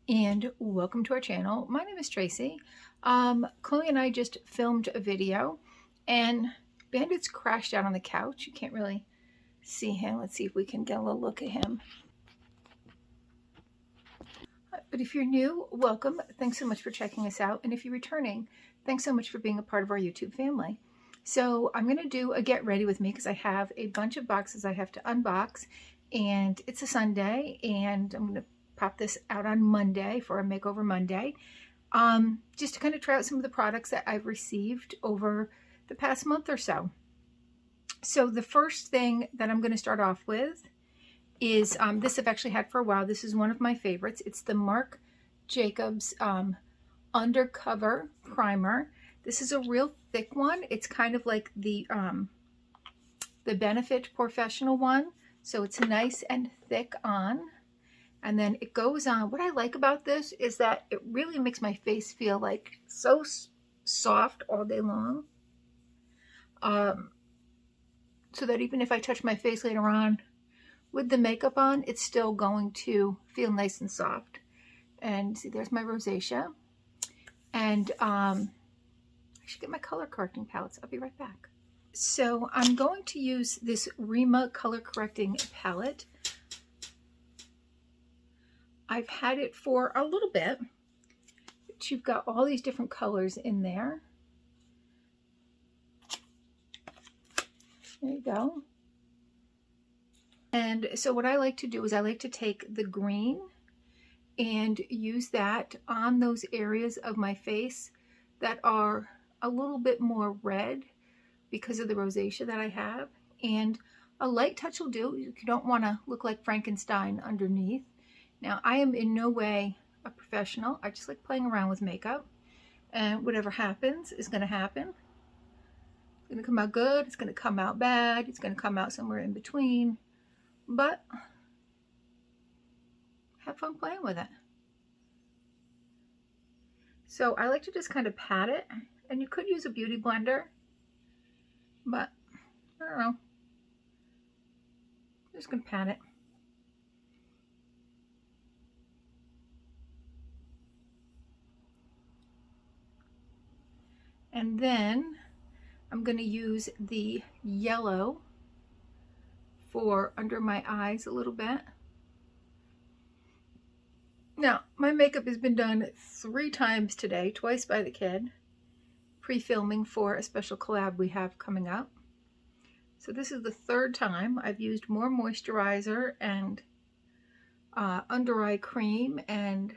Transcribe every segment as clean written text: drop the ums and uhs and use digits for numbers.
And welcome to our channel. My name is Tracy. Chloe and I just filmed a video and Bandit's crashed out on the couch. You can't really see him. Let's see if we can get a little look at him. But if you're new, welcome. Thanks so much for checking us out. And if you're returning, thanks so much for being a part of our YouTube family. So I'm going to do a get ready with me because I have a bunch of boxes I have to unbox, and it's a Sunday, and I'm going to pop this out on Monday for a makeover Monday, just to kind of try out some of the products that I've received over the past month or so. So the first thing that I'm going to start off with is this I've actually had for a while. This is one of my favorites. It's the Marc Jacobs Undercover Primer. This is a real thick one. It's kind of like the Benefit Professional one. So it's nice and thick on. And then it goes on. What I like about this is that it really makes my face feel like so soft all day long. So that even if I touch my face later on with the makeup on, it's still going to feel nice and soft. And see, there's my rosacea. And I should get my color correcting palettes. I'll be right back. So I'm going to use this Rima color correcting palette. I've had it for a little bit. But you've got all these different colors in there. There you go. And so what I like to do is I like to take the green and use that on those areas of my face that are a little bit more red because of the rosacea that I have. And a light touch will do. You don't want to look like Frankenstein underneath. Now, I am in no way a professional. I just like playing around with makeup. And whatever happens is going to happen. It's going to come out good. It's going to come out bad. It's going to come out somewhere in between. But have fun playing with it. So I like to just kind of pat it. And you could use a beauty blender. But I don't know. I'm just going to pat it. And then I'm going to use the yellow for under my eyes a little bit. Now, my makeup has been done 3 times today, twice by the kid, pre-filming for a special collab we have coming up. So this is the 3rd time. I've used more moisturizer and under eye cream and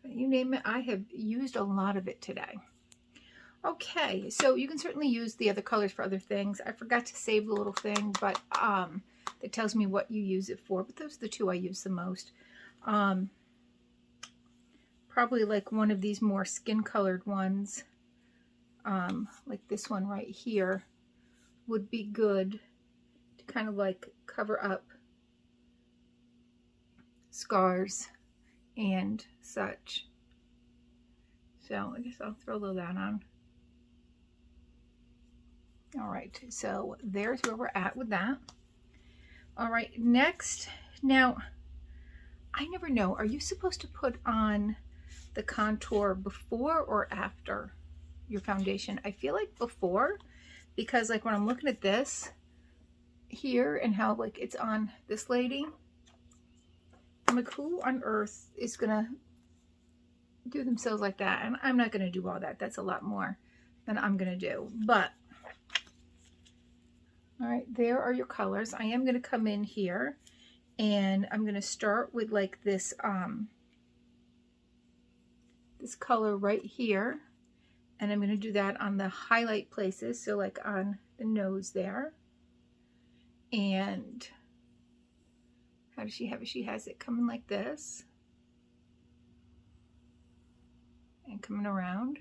you name it. I have used a lot of it today. Okay, so you can certainly use the other colors for other things. I forgot to save the little thing, but it tells me what you use it for. But those are the 2 I use the most. Probably like one of these more skin-colored ones, like this one right here, would be good to kind of like cover up scars and such. So I guess I'll throw a little of that on. All right, so there's where we're at with that. All right, next, now, I never know, are you supposed to put on the contour before or after your foundation? I feel like before, because like when I'm looking at this here and how like it's on this lady, I'm like, who on earth is gonna do themselves like that? And I'm not gonna do all that. That's a lot more than I'm gonna do, but all right, there are your colors. I am going to come in here and I'm going to start with like this this color right here, and I'm going to do that on the highlight places, so like on the nose there. And how does she have it? She has it coming like this and coming around.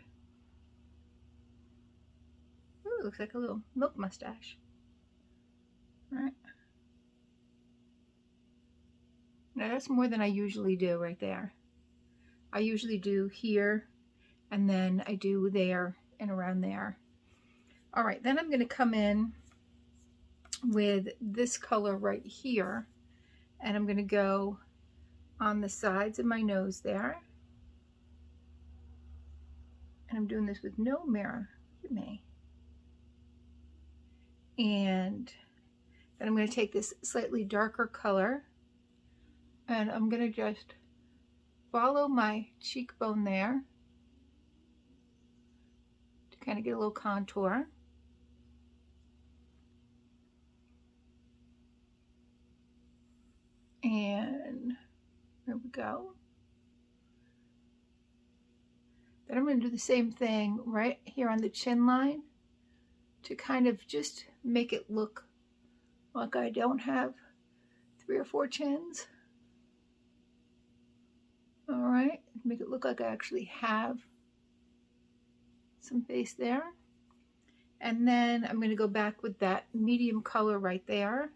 Ooh, looks like a little milk mustache. All right. Now that's more than I usually do right there. I usually do here and then I do there and around there. All right, then I'm going to come in with this color right here and I'm going to go on the sides of my nose there. And I'm doing this with no mirror. Look at me. And then I'm going to take this slightly darker color and I'm going to just follow my cheekbone there to kind of get a little contour. And there we go. Then I'm going to do the same thing right here on the chin line to kind of just make it look like I don't have 3 or 4 chins. All right, make it look like I actually have some face there. And then I'm going to go back with that medium color right there.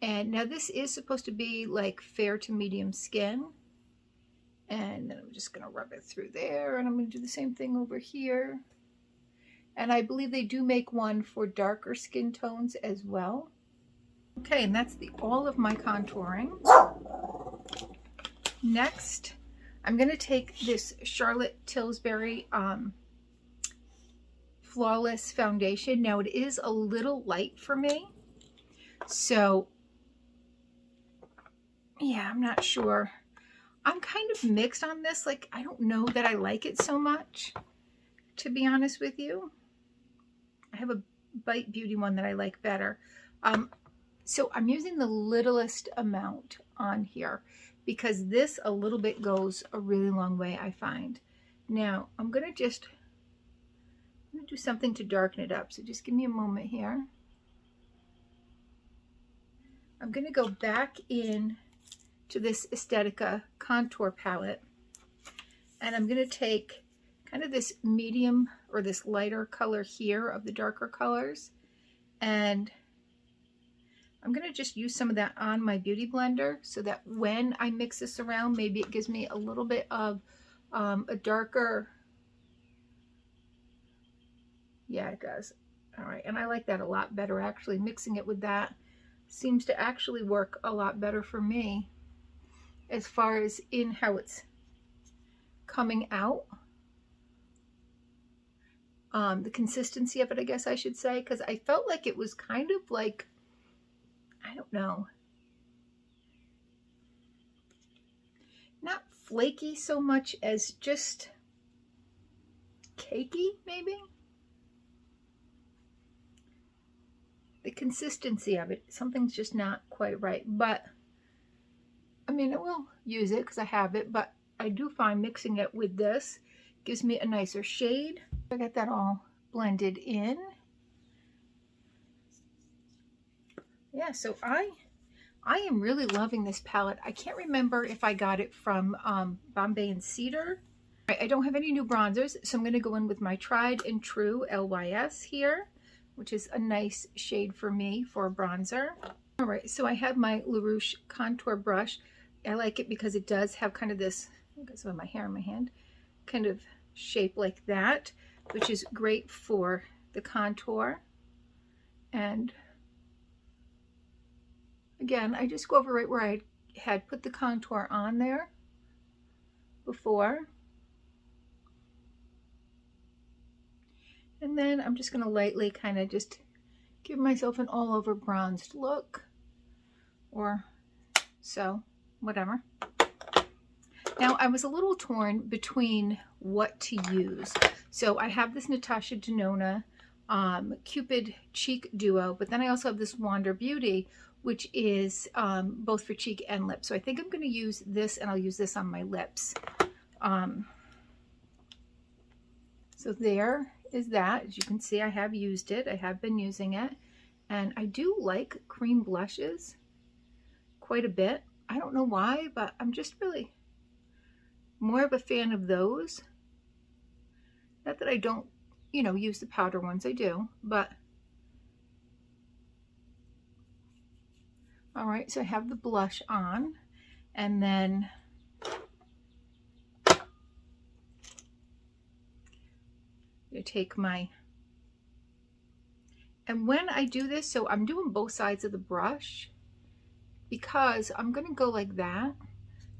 And now this is supposed to be like fair to medium skin. And then I'm just going to rub it through there, and I'm going to do the same thing over here. And I believe they do make one for darker skin tones as well. Okay, and that's all of my contouring. Next, I'm going to take this Charlotte Tilbury Flawless Foundation. Now it is a little light for me, so yeah, I'm not sure. I'm kind of mixed on this. Like, I don't know that I like it so much, to be honest with you. I have a Bite Beauty one that I like better. So I'm using the littlest amount on here because this a little bit goes a really long way, I find. Now, I'm going to do something to darken it up. So just give me a moment here. I'm going to go back in to this Aesthetica contour palette, and I'm going to take kind of this medium or this lighter color here of the darker colors, and I'm going to just use some of that on my Beauty Blender so that when I mix this around, maybe it gives me a little bit of a darker, yeah, it does. All right, and I like that a lot better actually. Mixing it with that seems to actually work a lot better for me as far as in how it's coming out. The consistency of it, I guess I should say, because I felt like it was kind of like, I don't know, not flaky so much as just cakey, maybe. The consistency of it, something's just not quite right, but I mean, I will use it because I have it, but I do find mixing it with this gives me a nicer shade. I got that all blended in. Yeah, so I am really loving this palette. I can't remember if I got it from Bombay and Cedar. I don't have any new bronzers, so I'm going to go in with my tried and true LYS here, which is a nice shade for me for a bronzer. All right, so I have my LaRouche contour brush. I like it because it does have kind of this, I guess I have my hair in my hand, kind of shape like that, which is great for the contour. And again, I just go over right where I had put the contour on there before. And then I'm just going to lightly kind of just give myself an all over bronzed look, or so, whatever. Now, I was a little torn between what to use. So I have this Natasha Denona Cupid Cheek Duo, but then I also have this Wander Beauty, which is both for cheek and lips. So I think I'm going to use this, and I'll use this on my lips. So there is that. As you can see, I have used it. I have been using it. And I do like cream blushes quite a bit. I don't know why, but I'm just really more of a fan of those. Not that I don't, you know, use the powder ones. I do, but all right, so I have the blush on, and then you take my, and when I do this, so I'm doing both sides of the brush because I'm going to go like that.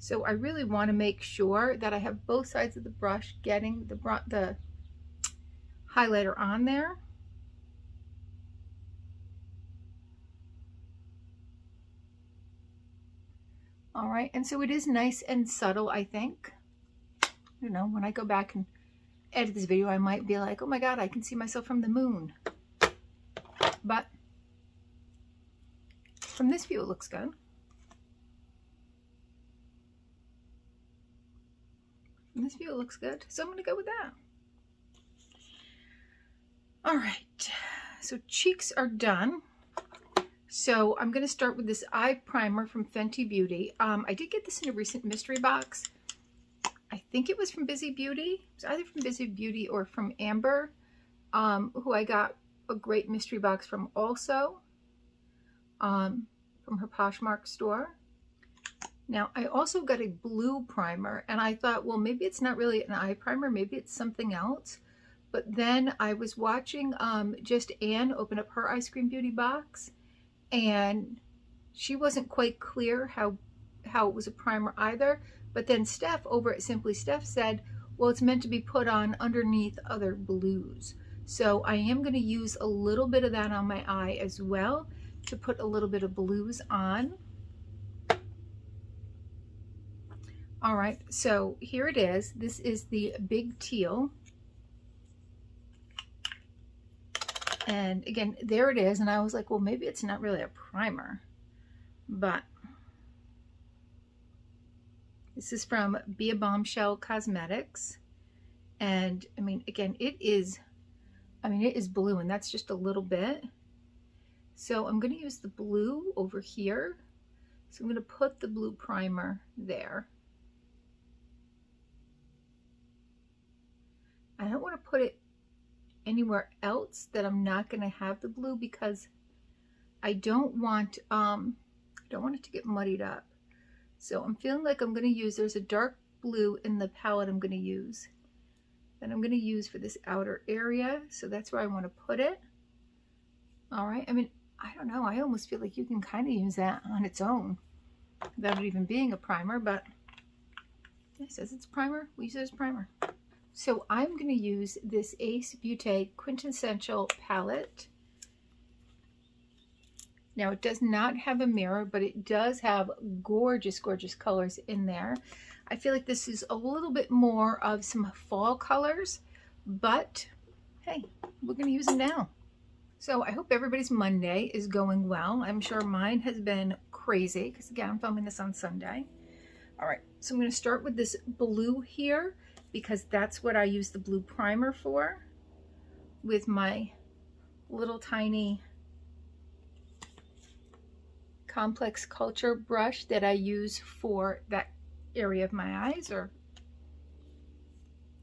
So I really want to make sure that I have both sides of the brush getting the highlighter on there. All right, and so it is nice and subtle, I think. You know, when I go back and edit this video, I might be like, oh my God, I can see myself from the moon. But from this view, it looks good. From this view, it looks good. So I'm going to go with that. All right, so cheeks are done. So I'm going to start with this eye primer from Fenty Beauty. I did get this in a recent mystery box. I think it was from Busy Beauty. It was either from Busy Beauty or from Amber, who I got a great mystery box from also, from her Poshmark store. Now, I also got a blue primer, and I thought, well, maybe it's not really an eye primer. Maybe it's something else. But then I was watching just Anne open up her Ice Cream Beauty box, and she wasn't quite clear how it was a primer either. But then Steph over at Simply Steph said, well, it's meant to be put on underneath other blues. So I am going to use a little bit of that on my eye as well to put a little bit of blues on. All right, so here it is. This is the Big Teal. And again, there it is. And I was like, well, maybe it's not really a primer, but this is from Bombshell Cosmetics. And I mean, again, it is blue, and that's just a little bit. So I'm going to use the blue over here. So I'm going to put the blue primer there. I don't want to put it anywhere else that I'm not going to have the blue, because I don't want it to get muddied up. So I'm feeling like I'm going to use, there's a dark blue in the palette I'm going to use, that I'm going to use for this outer area. So that's where I want to put it. All right. I mean, I don't know. I almost feel like you can kind of use that on its own without it even being a primer, but it says it's primer. We use it as primer. So I'm going to use this Ace Beaute Quintessential Palette. Now, it does not have a mirror, but it does have gorgeous, gorgeous colors in there. I feel like this is a little bit more of some fall colors, but hey, we're going to use them now. So I hope everybody's Monday is going well. I'm sure mine has been crazy because, again, I'm filming this on Sunday. All right, so I'm going to start with this blue here, because that's what I use the blue primer for, with my little tiny Complex Culture brush that I use for that area of my eyes or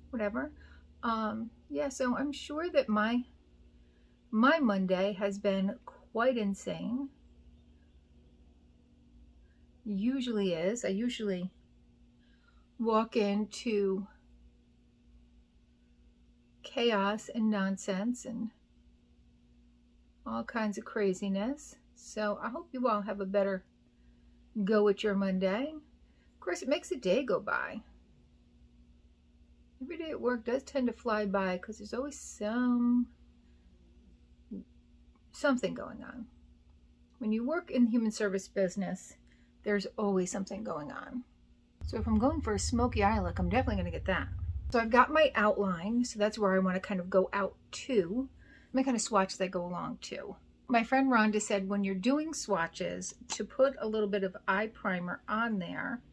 whatever. Yeah, so I'm sure that my Monday has been quite insane. Usually is. I usually walk into chaos and nonsense and all kinds of craziness. So I hope you all have a better go at your Monday. Of course, it makes a day go by. Every day at work does tend to fly by because there's always something going on. When you work in the human service business, there's always something going on. So if I'm going for a smoky eye look, I'm definitely going to get that. So I've got my outline, so that's where I want to kind of go out to. I'm going to kind of swatch as I go along too. My friend Rhonda said when you're doing swatches to put a little bit of eye primer on there,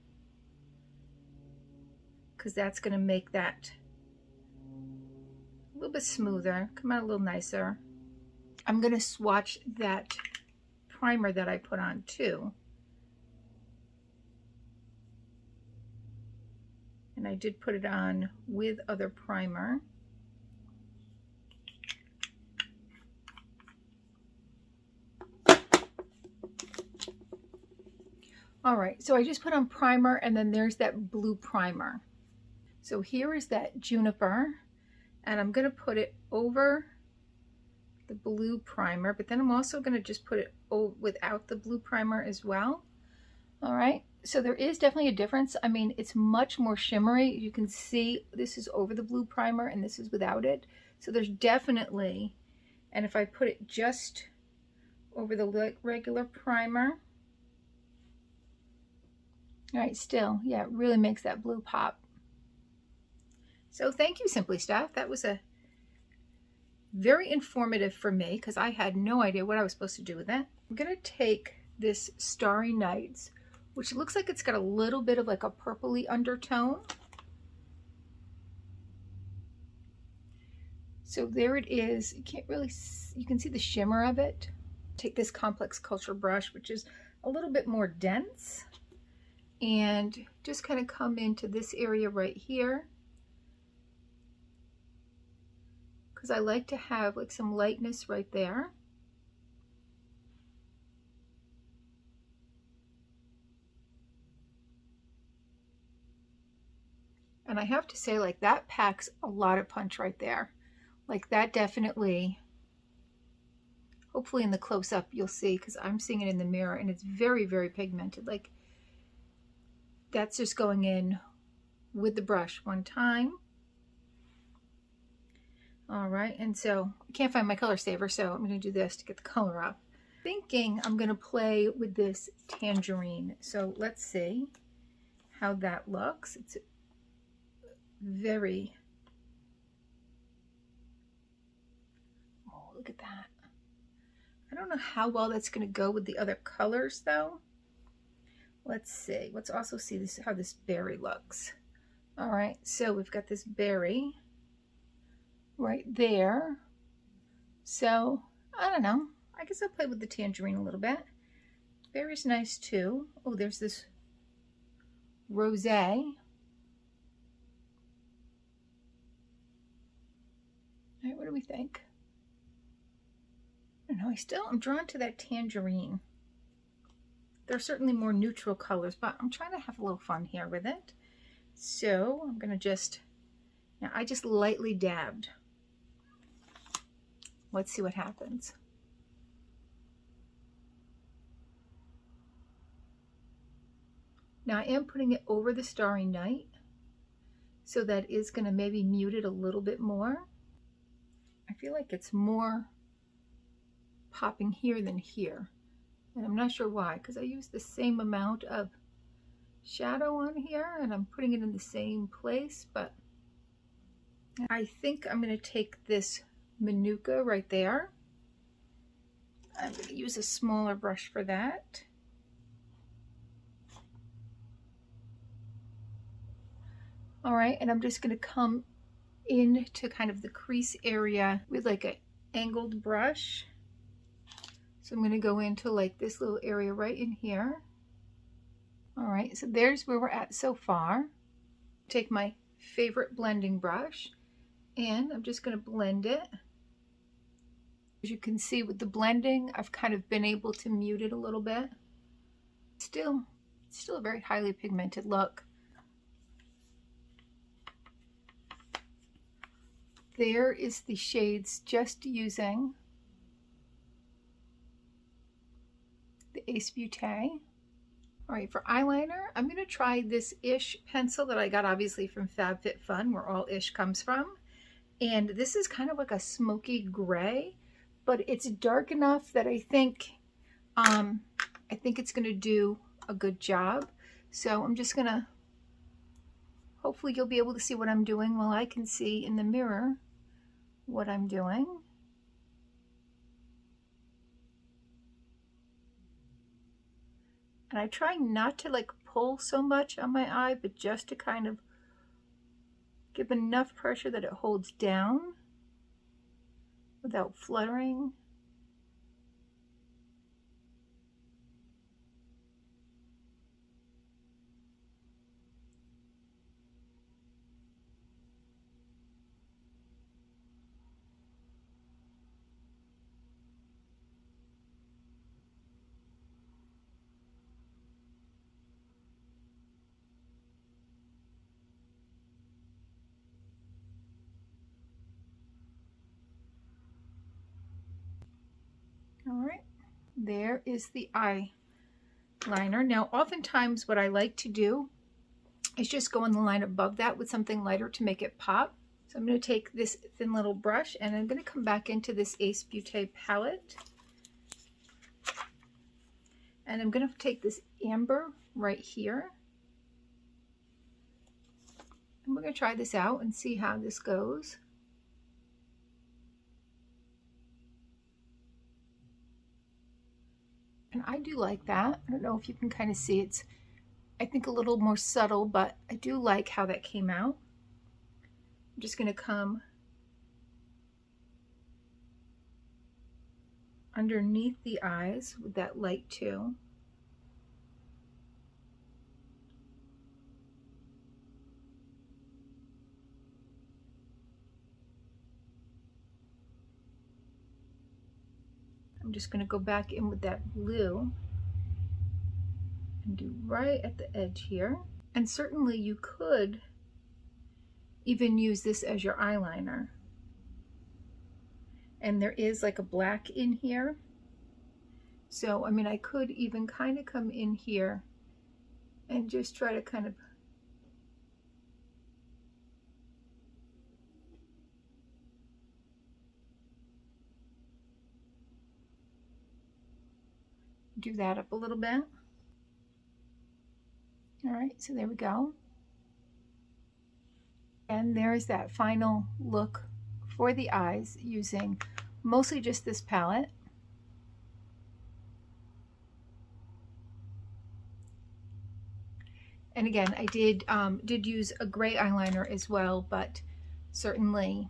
because that's going to make that a little bit smoother, come out a little nicer. I'm going to swatch that primer that I put on too. And I did put it on with other primer. All right, so I just put on primer, and then there's that blue primer. So here is that Juniper, and I'm going to put it over the blue primer, but then I'm also going to just put it without the blue primer as well. All right, so there is definitely a difference. I mean, it's much more shimmery. You can see this is over the blue primer and this is without it. So there's definitely, and if I put it just over the regular primer, all right, still, yeah, it really makes that blue pop. So thank you, Simply Steph. That was a very informative for me because I had no idea what I was supposed to do with that. I'm gonna take this Starry Nights, which looks like it's got a little bit of like a purpley undertone. So there it is. You can't really see, you can see the shimmer of it. Take this Complex Culture brush, which is a little bit more dense, and just kind of come into this area right here, because I like to have like some lightness right there. And I have to say, like, that packs a lot of punch right there. Like, that definitely, hopefully in the close-up you'll see, because I'm seeing it in the mirror and it's very, very pigmented. Like, that's just going in with the brush one time. All right, and so I can't find my color saver, so I'm going to do this to get the color up. Thinking I'm going to play with this Tangerine. So let's see how that looks. It's very, oh, look at that. I don't know how well that's going to go with the other colors though. Let's see. Let's also see this, how this berry looks. All right, so we've got this berry right there. So I don't know. I guess I'll play with the Tangerine a little bit. Berry's nice too. Oh, there's this rosé. All right, what do we think? I don't know. I'm drawn to that Tangerine. There are certainly more neutral colors, but I'm trying to have a little fun here with it. So I'm going to just, now I just lightly dabbed. Let's see what happens. Now I am putting it over the Starry Night, so that is going to maybe mute it a little bit more. I feel like it's more popping here than here. And I'm not sure why, because I use the same amount of shadow on here and I'm putting it in the same place, but I think I'm going to take this Manuka right there. I'm going to use a smaller brush for that. All right, and I'm just going to come into kind of the crease area with like an angled brush. So I'm going to go into like this little area right in here. All right, so there's where we're at so far. Take my favorite blending brush and I'm just going to blend it. As you can see with the blending, I've kind of been able to mute it a little bit. Still a very highly pigmented look. There is the shades, just using the Ace Beaute. All right, for eyeliner, I'm going to try this Ish pencil that I got obviously from FabFitFun, where all Ish comes from. And this is kind of like a smoky gray, but it's dark enough that I think it's going to do a good job. So I'm just going to, hopefully you'll be able to see what I'm doing while I can see in the mirror what I'm doing. And I try not to like pull so much on my eye, but just to kind of give enough pressure that it holds down without fluttering. All right, there is the eye liner. Now, oftentimes what I like to do is just go on the line above that with something lighter to make it pop. So I'm going to take this thin little brush and I'm going to come back into this Ace Beaute palette. And I'm going to take this amber right here. And we're going to try this out and see how this goes. And I do like that. I don't know if you can kind of see it's, I think, a little more subtle, but I do like how that came out. I'm just going to come underneath the eyes with that light too. I'm just going to go back in with that blue and do right at the edge here. And certainly you could even use this as your eyeliner. And there is like a black in here. So, I mean, I could even kind of come in here and just try to kind of do that up a little bit. All right, so there we go. And there's that final look for the eyes using mostly just this palette. And again, I did use a gray eyeliner as well, but certainly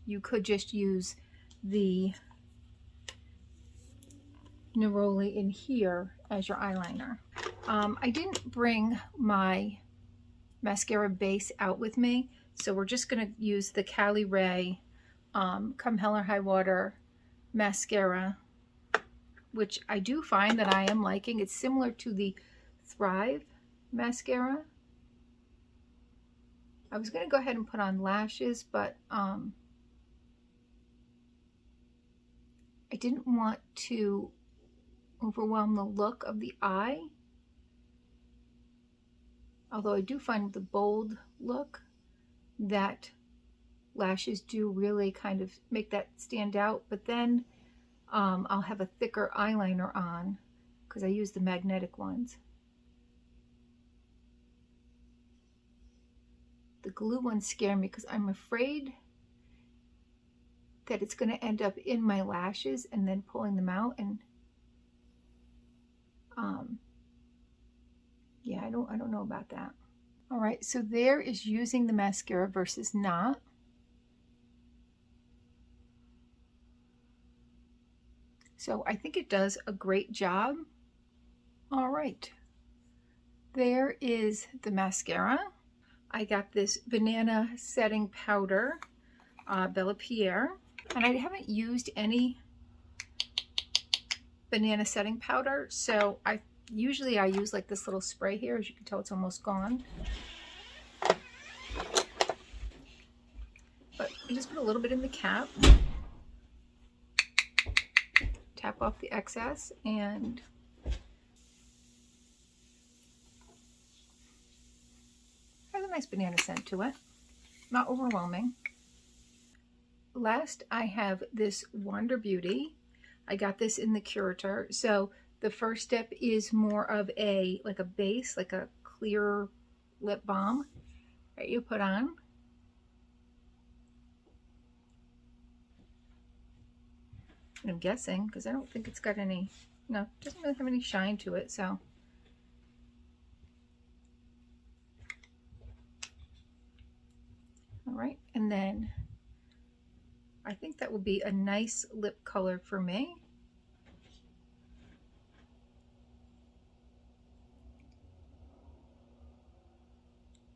you could just use the Neroli in here as your eyeliner. I didn't bring my mascara base out with me, so we're just going to use the Cali Ray Come Hell or High Water mascara, which I do find that I am liking. It's similar to the Thrive mascara. I was going to go ahead and put on lashes, but I didn't want to overwhelm the look of the eye. Although I do find the bold look that lashes do really kind of make that stand out, but then I'll have a thicker eyeliner on because I use the magnetic ones. The glue ones scare me because I'm afraid that it's going to end up in my lashes and then pulling them out, and yeah, I don't know about that. All right, so there is using the mascara versus not. So I think it does a great job. All right, there is the mascara. I got this banana setting powder, Bella Pierre, and I haven't used any banana setting powder, so usually I use like this little spray here. As you can tell, it's almost gone. But I just put a little bit in the cap, tap off the excess, and has a nice banana scent to it. Not overwhelming. Last, I have this Wander Beauty. I got this in the Curator. So the first step is more of like a base, like a clear lip balm that you put on. And I'm guessing, because I don't think it's got any, no, it doesn't really have any shine to it, so. All right, and then I think that will be a nice lip color for me.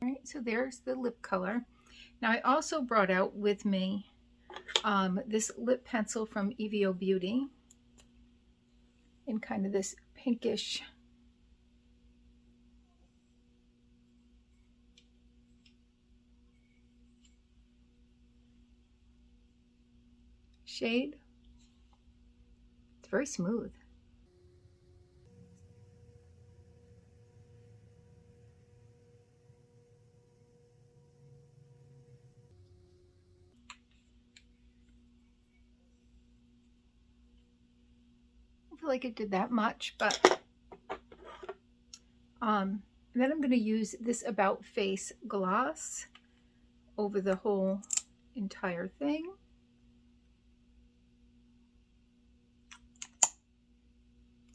All right, so there's the lip color. Now I also brought out with me this lip pencil from EVO Beauty in kind of this pinkish shade. It's very smooth. don't feel like it did that much, but and then I'm going to use this About Face gloss over the whole entire thing.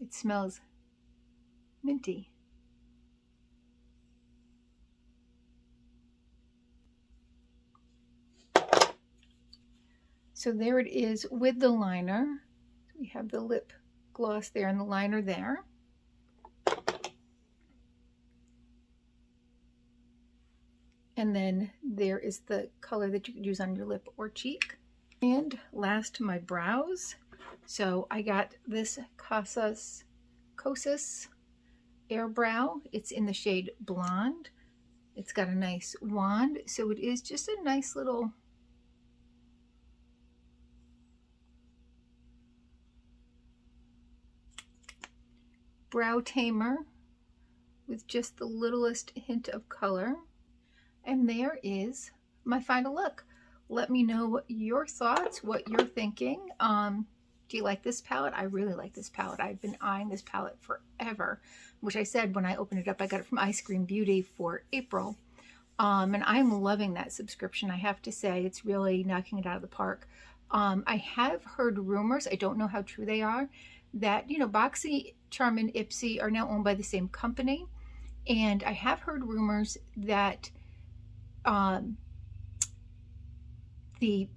It smells minty. So there it is with the liner. We have the lip gloss there and the liner there. And then there is the color that you could use on your lip or cheek. And last, my brows. So I got this Kosas Air Brow. It's in the shade Blonde. It's got a nice wand, so it is just a nice little brow tamer with just the littlest hint of color. And there is my final look. Let me know what your thoughts, what you're thinking. Do you like this palette? I really like this palette. I've been eyeing this palette forever, which I said when I opened it up, I got it from Ice Cream Beauty for April. And I'm loving that subscription. I have to say, it's really knocking it out of the park. I have heard rumors, I don't know how true they are, that, you know, BoxyCharm and Ipsy are now owned by the same company. And I have heard rumors that the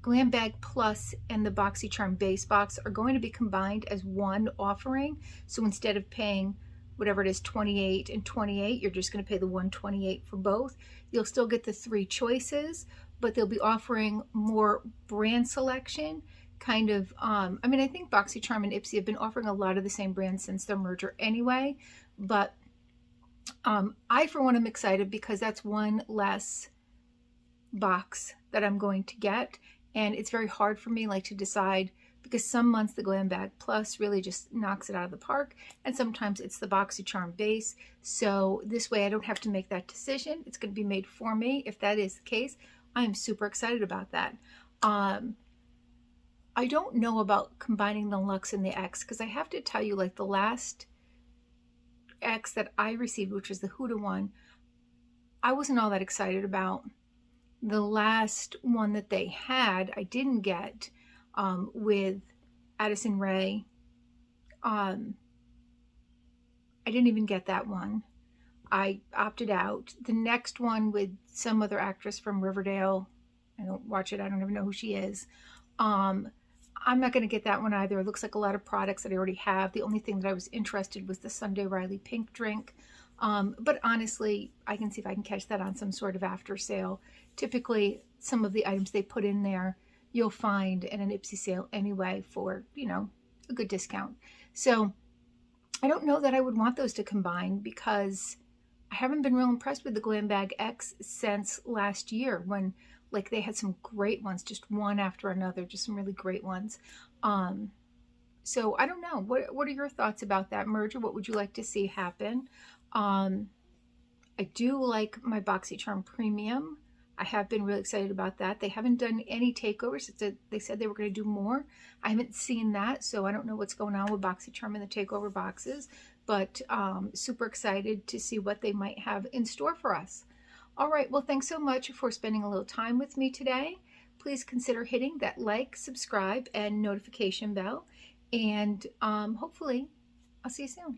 Glam Bag Plus and the BoxyCharm base box are going to be combined as one offering. So instead of paying whatever it is, $28 and $28, you're just going to pay the $128 for both. You'll still get the 3 choices, but they'll be offering more brand selection. Kind of, I mean, I think BoxyCharm and Ipsy have been offering a lot of the same brands since their merger anyway, but I, for one, am excited because that's one less box that I'm going to get. And it's very hard for me to decide, because some months the Glam Bag Plus really just knocks it out of the park, and sometimes it's the BoxyCharm base. So this way I don't have to make that decision. It's going to be made for me. If that is the case, I am super excited about that. I don't know about combining the Luxe and the X, because I have to tell you, the last X that I received, which was the Huda one, I wasn't all that excited about. The last one that they had, I didn't get with Addison Rae. I didn't even get that one. I opted out. The next one with some other actress from Riverdale, I don't watch it, I don't even know who she is. I'm not going to get that one either. It looks like a lot of products that I already have. The only thing that I was interested was the Sunday Riley pink drink. But honestly, I can see if I can catch that on some sort of after sale. Typically, some of the items they put in there, you'll find at an Ipsy sale anyway for, you know, a good discount. So I don't know that I would want those to combine, because I haven't been real impressed with the Glam Bag X since last year, when they had some great ones, just one after another, just some really great ones. So I don't know. What are your thoughts about that merger? What would you like to see happen? I do like my BoxyCharm Premium. I have been really excited about that. They haven't done any takeovers. They said they were going to do more. I haven't seen that, so I don't know what's going on with BoxyCharm and the takeover boxes, but super excited to see what they might have in store for us. All right, well, thanks so much for spending a little time with me today. Please consider hitting that like, subscribe, and notification bell, and hopefully I'll see you soon.